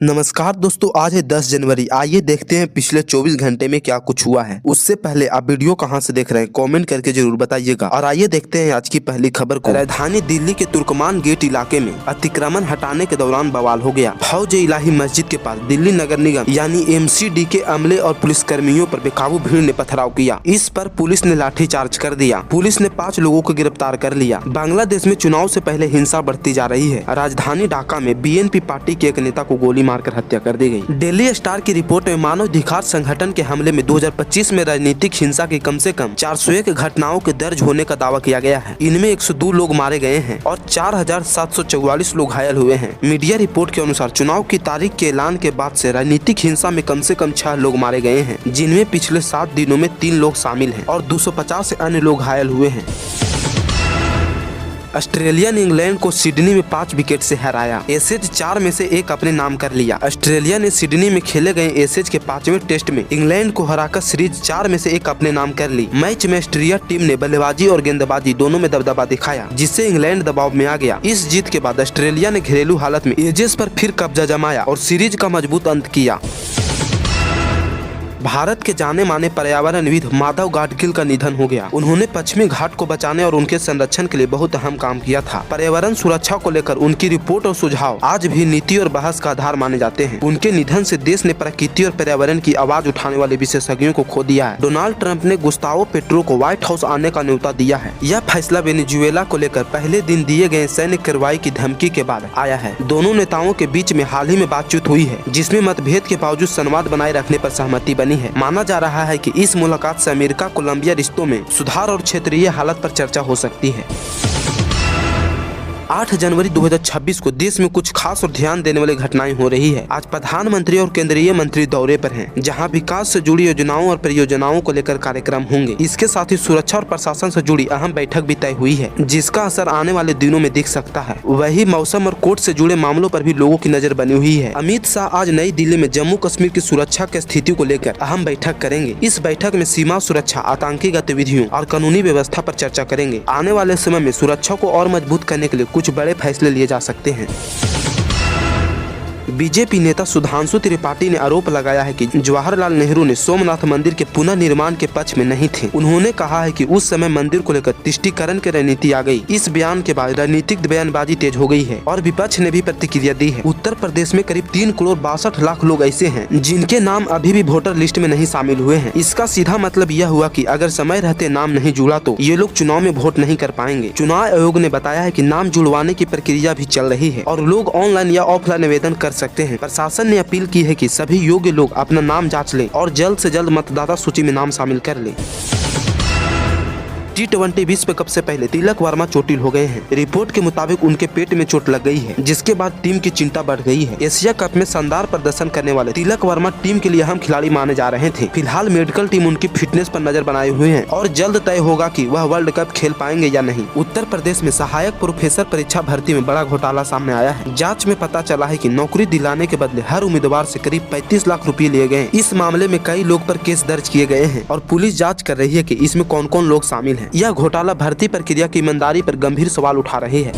नमस्कार दोस्तों, आज है 10 जनवरी। आइए देखते हैं पिछले 24 घंटे में क्या कुछ हुआ है। उससे पहले आप वीडियो कहां से देख रहे हैं कमेंट करके जरूर बताइएगा। और आइए देखते हैं आज की पहली खबर को। राजधानी दिल्ली के तुर्कमान गेट इलाके में अतिक्रमण हटाने के दौरान बवाल हो गया। फौज इलाही मस्जिद के पास दिल्ली नगर निगम यानी MCD के अमले और पुलिसकर्मियों पर बेकाबू भीड़ ने पथराव किया। इस पर पुलिस ने लाठीचार्ज कर दिया। पुलिस ने 5 लोगों को गिरफ्तार कर लिया। बांग्लादेश में चुनाव से पहले हिंसा बढ़ती जा रही है। राजधानी ढाका में BNP पार्टी के एक नेता को गोली मारकर हत्या कर दी गई। डेली स्टार की रिपोर्ट में मानवाधिकार संगठन के हमले में 2025 में राजनीतिक हिंसा की कम से कम 401 घटनाओं के दर्ज होने का दावा किया गया है। इनमें 102 लोग मारे गए हैं और 4744 लोग घायल हुए हैं। मीडिया रिपोर्ट के अनुसार चुनाव की तारीख के ऐलान के बाद से राजनीतिक हिंसा में कम से कम 6 लोग मारे गए हैं, जिनमें पिछले 7 दिनों में 3 लोग शामिल हैं और 250 से अन्य लोग घायल हुए हैं। ऑस्ट्रेलिया ने इंग्लैंड को सिडनी में 5 विकेट से हराया। एशेज 4 में से 1 अपने नाम कर लिया। ऑस्ट्रेलिया ने सिडनी में खेले गए एशेज के 5वें टेस्ट में इंग्लैंड को हराकर सीरीज 4 में से 1 अपने नाम कर ली। मैच में ऑस्ट्रेलिया टीम ने बल्लेबाजी और गेंदबाजी दोनों में दबदबा दिखाया, जिससे इंग्लैंड दबाव में आ गया। इस जीत के बाद ऑस्ट्रेलिया ने घरेलू हालत में एजेस पर फिर कब्जा जमाया और सीरीज का मजबूत अंत किया। भारत के जाने माने पर्यावरणविद माधव गाडगिल का निधन हो गया। उन्होंने पश्चिमी घाट को बचाने और उनके संरक्षण के लिए बहुत अहम काम किया था। पर्यावरण सुरक्षा को लेकर उनकी रिपोर्ट और सुझाव आज भी नीति और बहस का आधार माने जाते हैं। उनके निधन से देश ने प्रकृति और पर्यावरण की आवाज उठाने वाले विशेषज्ञों को खो दिया है। डोनाल्ड ट्रंप ने गुस्तावो पेट्रो को व्हाइट हाउस आने का न्योता दिया है। यह फैसला वेनेजुएला को लेकर पहले दिन दिए गए सैन्य कार्रवाई की धमकी के बाद आया है। दोनों नेताओं के बीच में हाल ही में बातचीत हुई है, जिसमें मतभेद के बावजूद संवाद बनाए रखने पर सहमति बनी है। माना जा रहा है कि इस मुलाकात से अमेरिका कोलंबिया रिश्तों में सुधार और क्षेत्रीय हालत पर चर्चा हो सकती है। 8 जनवरी 2026 को देश में कुछ खास और ध्यान देने वाली घटनाएं हो रही है। आज प्रधानमंत्री और केंद्रीय मंत्री दौरे पर हैं, जहां विकास से जुड़ी योजनाओं और परियोजनाओं को लेकर कार्यक्रम होंगे। इसके साथ ही सुरक्षा और प्रशासन से जुड़ी अहम बैठक भी तय हुई है, जिसका असर आने वाले दिनों में दिख सकता है। वही मौसम और कोर्ट से जुड़े मामलों पर भी लोगों की नजर बनी हुई है। अमित शाह आज नई दिल्ली में जम्मू कश्मीर की सुरक्षा की स्थिति को लेकर अहम बैठक करेंगे। इस बैठक में सीमा सुरक्षा, आतंकी गतिविधियों और कानूनी व्यवस्था पर चर्चा करेंगे। आने वाले समय में सुरक्षा को और मजबूत करने के लिए कुछ बड़े फैसले लिए जा सकते हैं। बीजेपी नेता सुधांशु त्रिपाठी ने आरोप लगाया है कि जवाहरलाल नेहरू ने सोमनाथ मंदिर के पुनर्निर्माण के पक्ष में नहीं थे। उन्होंने कहा है कि उस समय मंदिर को लेकर तुष्टीकरण की रणनीति आ गई। इस बयान के बाद राजनीतिक बयानबाजी तेज हो गई है और विपक्ष ने भी प्रतिक्रिया दी है। उत्तर प्रदेश में करीब 3 करोड़ 62 लाख लोग ऐसे हैं जिनके नाम अभी भी वोटर लिस्ट में नहीं शामिल हुए हैं। इसका सीधा मतलब यह हुआ कि अगर समय रहते नाम नहीं जुड़ा तो ये लोग चुनाव में वोट नहीं कर पाएंगे। चुनाव आयोग ने बताया है कि नाम जुड़वाने की प्रक्रिया भी चल रही है और लोग ऑनलाइन या ऑफलाइन आवेदन कर सकते हैं। प्रशासन ने अपील की है कि सभी योग्य लोग अपना नाम जांच लें और जल्द से जल्द मतदाता सूची में नाम शामिल कर लें। T20 विश्व कप से पहले तिलक वर्मा चोटिल हो गए हैं। रिपोर्ट के मुताबिक उनके पेट में चोट लग गई है, जिसके बाद टीम की चिंता बढ़ गई है। एशिया कप में शानदार प्रदर्शन करने वाले तिलक वर्मा टीम के लिए अहम खिलाड़ी माने जा रहे थे। फिलहाल मेडिकल टीम उनकी फिटनेस पर नजर बनाए हुए है और जल्द तय होगा कि वह वर्ल्ड कप खेल पाएंगे या नहीं। उत्तर प्रदेश में सहायक प्रोफेसर परीक्षा भर्ती में बड़ा घोटाला सामने आया है। जाँच में पता चला है कि नौकरी दिलाने के बदले हर उम्मीदवार से करीब 35 लाख रुपए लिए गए। इस मामले में कई लोग पर केस दर्ज किए गए हैं और पुलिस जाँच कर रही है कि इसमें कौन कौन लोग शामिल हैं। यह घोटाला भर्ती प्रक्रिया की ईमानदारी पर गंभीर सवाल उठा रहे हैं।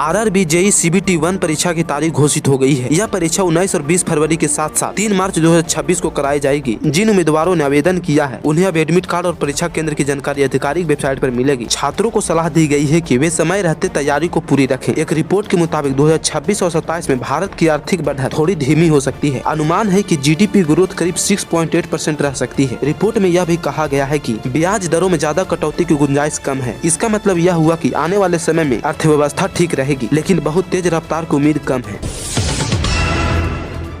RRB JEE CBT 1 परीक्षा की तारीख घोषित हो गई है। यह परीक्षा 19 और 20 फरवरी के साथ साथ 3 मार्च 2026 को कराई जाएगी। जिन उम्मीदवारों ने आवेदन किया है उन्हें अब एडमिट कार्ड और परीक्षा केंद्र की जानकारी आधिकारिक वेबसाइट पर मिलेगी। छात्रों को सलाह दी गई है कि वे समय रहते तैयारी को पूरी रखें। एक रिपोर्ट के मुताबिक 2026 और 27 में भारत की आर्थिक बढ़त थोड़ी धीमी हो सकती है। अनुमान है कि GDP ग्रोथ करीब 6.8% रह सकती है। रिपोर्ट में यह भी कहा गया है कि ब्याज दरों में ज्यादा कटौती की गुंजाइश कम है। इसका मतलब यह हुआ कि आने वाले समय में अर्थव्यवस्था ठीक रहेगी, लेकिन बहुत तेज रफ्तार की उम्मीद कम है।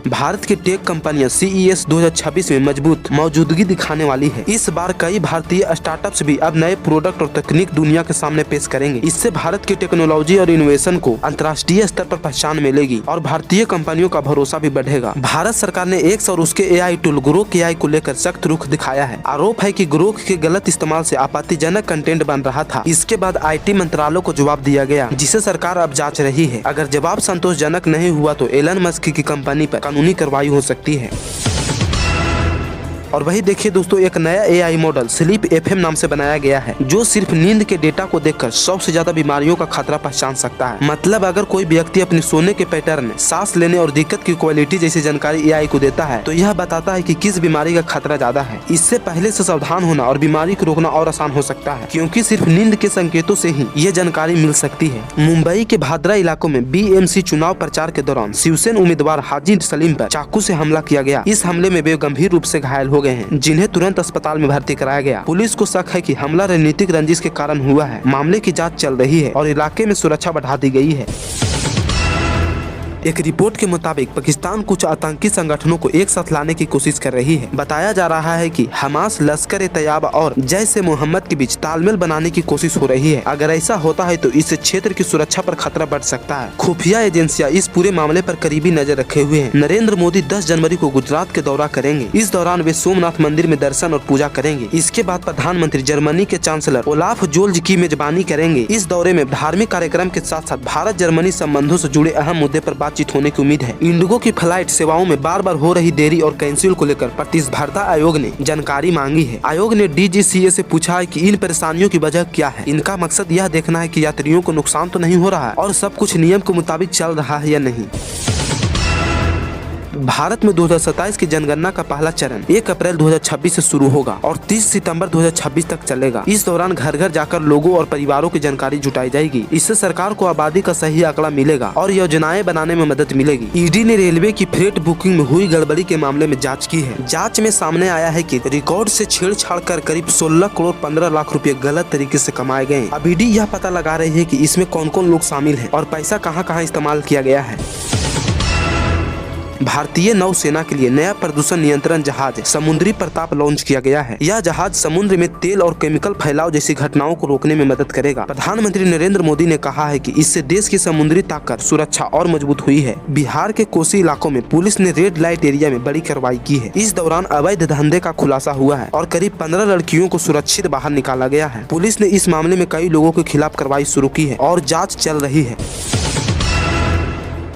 भारत की टेक कंपनियां CES 2026 में मजबूत मौजूदगी दिखाने वाली है। इस बार कई भारतीय स्टार्टअप्स भी अब नए प्रोडक्ट और तकनीक दुनिया के सामने पेश करेंगे। इससे भारत की टेक्नोलॉजी और इनोवेशन को अंतर्राष्ट्रीय स्तर पर पहचान मिलेगी और भारतीय कंपनियों का भरोसा भी बढ़ेगा। भारत सरकार ने X और उसके AI टूल ग्रोक AI को लेकर सख्त रुख दिखाया है। आरोप है कि ग्रोक के गलत इस्तेमाल से आपत्तिजनक कंटेंट बन रहा था। इसके बाद IT मंत्रालय को जवाब दिया गया, जिसे सरकार अब जांच रही है। अगर जवाब संतोषजनक नहीं हुआ तो एलन मस्क की कंपनी पर कानूनी कार्रवाई हो सकती है। और वही देखिए दोस्तों, एक नया AI मॉडल स्लीप FM नाम से बनाया गया है, जो सिर्फ नींद के डेटा को देखकर 100 से ज्यादा बीमारियों का खतरा पहचान सकता है। मतलब अगर कोई व्यक्ति अपने सोने के पैटर्न, सांस लेने और दिक्कत की क्वालिटी जैसी जानकारी AI को देता है तो यह बताता है कि किस बीमारी का खतरा ज्यादा है। इससे पहले से सावधान होना और बीमारी को रोकना और आसान हो सकता है, क्योंकि सिर्फ नींद के संकेतों से ही ये जानकारी मिल सकती है। मुंबई के भादरा इलाकों में BMC चुनाव प्रचार के दौरान शिवसेना उम्मीदवार हाजी सलीम पर चाकू से हमला किया गया। इस हमले में वे गंभीर रूप से घायल हो गए हैं, जिन्हें तुरंत अस्पताल में भर्ती कराया गया। पुलिस को शक है कि हमला राजनीतिक रंजिश के कारण हुआ है। मामले की जांच चल रही है और इलाके में सुरक्षा बढ़ा दी गई है। एक रिपोर्ट के मुताबिक पाकिस्तान कुछ आतंकी संगठनों को एक साथ लाने की कोशिश कर रही है। बताया जा रहा है कि हमास, लश्कर-ए-तैयबा और जैश-ए-मोहम्मद के बीच तालमेल बनाने की कोशिश हो रही है। अगर ऐसा होता है तो इससे क्षेत्र की सुरक्षा पर खतरा बढ़ सकता है। खुफिया एजेंसियां इस पूरे मामले पर करीबी नजर रखे हुए हैं। नरेंद्र मोदी 10 जनवरी को गुजरात के दौरा करेंगे। इस दौरान वे सोमनाथ मंदिर में दर्शन और पूजा करेंगे। इसके बाद प्रधानमंत्री जर्मनी के चांसलर ओलाफ जोल्ज की मेजबानी करेंगे। इस दौरे में धार्मिक कार्यक्रम के साथ साथ भारत जर्मनी संबंधों से जुड़े अहम मुद्दे पर बातचीत होने की उम्मीद है। इंडिगो की फ्लाइट सेवाओं में बार बार हो रही देरी और कैंसिल को लेकर प्रतिस्पर्धा आयोग ने जानकारी मांगी है। आयोग ने DGCA से पूछा है कि इन परेशानियों की वजह क्या है। इनका मकसद यह देखना है कि यात्रियों को नुकसान तो नहीं हो रहा है और सब कुछ नियम के मुताबिक चल रहा है या नहीं। भारत में 2027 की जनगणना का पहला चरण 1 अप्रैल 2026 से शुरू होगा और 30 सितंबर 2026 तक चलेगा। इस दौरान घर घर जाकर लोगों और परिवारों की जानकारी जुटाई जाएगी। इससे सरकार को आबादी का सही आंकड़ा मिलेगा और योजनाएं बनाने में मदद मिलेगी। ईडी ने रेलवे की फ्रेट बुकिंग में हुई गड़बड़ी के मामले में जांच की है। जांच में सामने आया है कि रिकॉर्ड से छेड़छाड़ कर करीब 16 करोड़ 15 लाख रुपए गलत तरीके से कमाए गए। अब ईडी यह पता लगा रही है कि इसमें कौन कौन लोग शामिल है और पैसा कहां कहां इस्तेमाल किया गया है। भारतीय नौसेना के लिए नया प्रदूषण नियंत्रण जहाज समुद्री प्रताप लॉन्च किया गया है। यह जहाज समुद्र में तेल और केमिकल फैलाव जैसी घटनाओं को रोकने में मदद करेगा। प्रधानमंत्री नरेंद्र मोदी ने कहा है कि इससे देश की समुद्री ताकत, सुरक्षा और मजबूत हुई है। बिहार के कोसी इलाकों में पुलिस ने रेड लाइट एरिया में बड़ी कार्रवाई की है। इस दौरान अवैध धंधे का खुलासा हुआ है और करीब 15 लड़कियों को सुरक्षित बाहर निकाला गया है। पुलिस ने इस मामले में कई लोगों के खिलाफ कार्रवाई शुरू की है और जाँच चल रही है।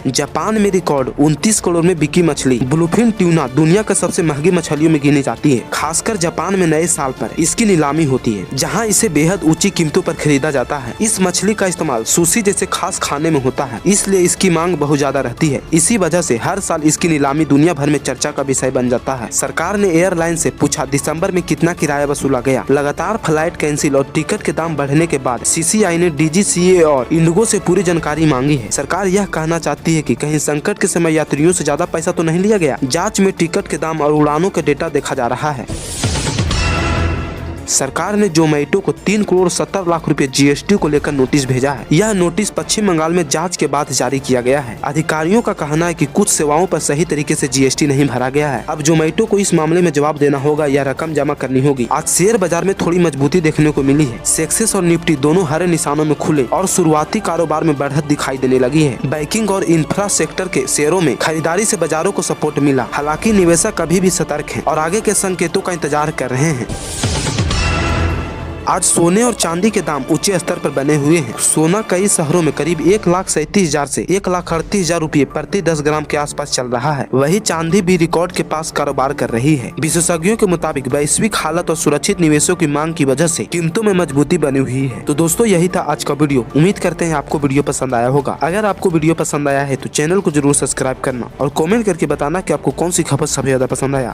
जापान में रिकॉर्ड 29 करोड़ में बिकी मछली ब्लूफिन ट्यूना दुनिया का सबसे महंगी मछलियों में गिनी जाती है। खासकर जापान में नए साल पर इसकी नीलामी होती है, जहां इसे बेहद ऊंची कीमतों पर खरीदा जाता है। इस मछली का इस्तेमाल सुशी जैसे खास खाने में होता है, इसलिए इसकी मांग बहुत ज्यादा रहती है। इसी वजह से हर साल इसकी नीलामी दुनिया भर में चर्चा का विषय बन जाता है। सरकार ने एयरलाइन से पूछा दिसंबर में कितना किराया वसूला गया। लगातार फ्लाइट कैंसिल और टिकट के दाम बढ़ने के बाद CCI ने DGCA और इंडिगो से पूरी जानकारी मांगी है। सरकार यह कहना चाहती है कि कहीं संकट के समय यात्रियों से ज्यादा पैसा तो नहीं लिया गया। जांच में टिकट के दाम और उड़ानों का डेटा देखा जा रहा है। सरकार ने जोमेटो को 3 करोड़ 70 लाख रुपए GST को लेकर नोटिस भेजा है। यह नोटिस पश्चिम बंगाल में जांच के बाद जारी किया गया है। अधिकारियों का कहना है कि कुछ सेवाओं पर सही तरीके से GST नहीं भरा गया है। अब जोमेटो को इस मामले में जवाब देना होगा या रकम जमा करनी होगी। आज शेयर बाजार में थोड़ी मजबूती देखने को मिली है। सेंसेक्स और निफ्टी दोनों हरे निशानों में खुले और शुरुआती कारोबार में बढ़त दिखाई देने लगी है। बैंकिंग और इंफ्रा सेक्टर के शेयरों में खरीदारी से बाजारों को सपोर्ट मिला। हालांकि निवेशक अभी भी सतर्क हैं और आगे के संकेतों का इंतजार कर रहे हैं। आज सोने और चांदी के दाम ऊंचे स्तर पर बने हुए हैं। सोना कई शहरों में करीब 1,37,000 से 1,38,000 रुपये प्रति 10 ग्राम के आसपास चल रहा है। वही चांदी भी रिकॉर्ड के पास कारोबार कर रही है। विशेषज्ञों के मुताबिक वैश्विक हालत और सुरक्षित निवेशों की मांग की वजह से कीमतों में मजबूती बनी हुई है। तो दोस्तों, यही था आज का वीडियो। उम्मीद करते हैं आपको वीडियो पसंद आया होगा। अगर आपको वीडियो पसंद आया है तो चैनल को जरूर सब्सक्राइब करना और कॉमेंट करके बताना कि आपको कौन सी खबर सबसे ज्यादा पसंद आया।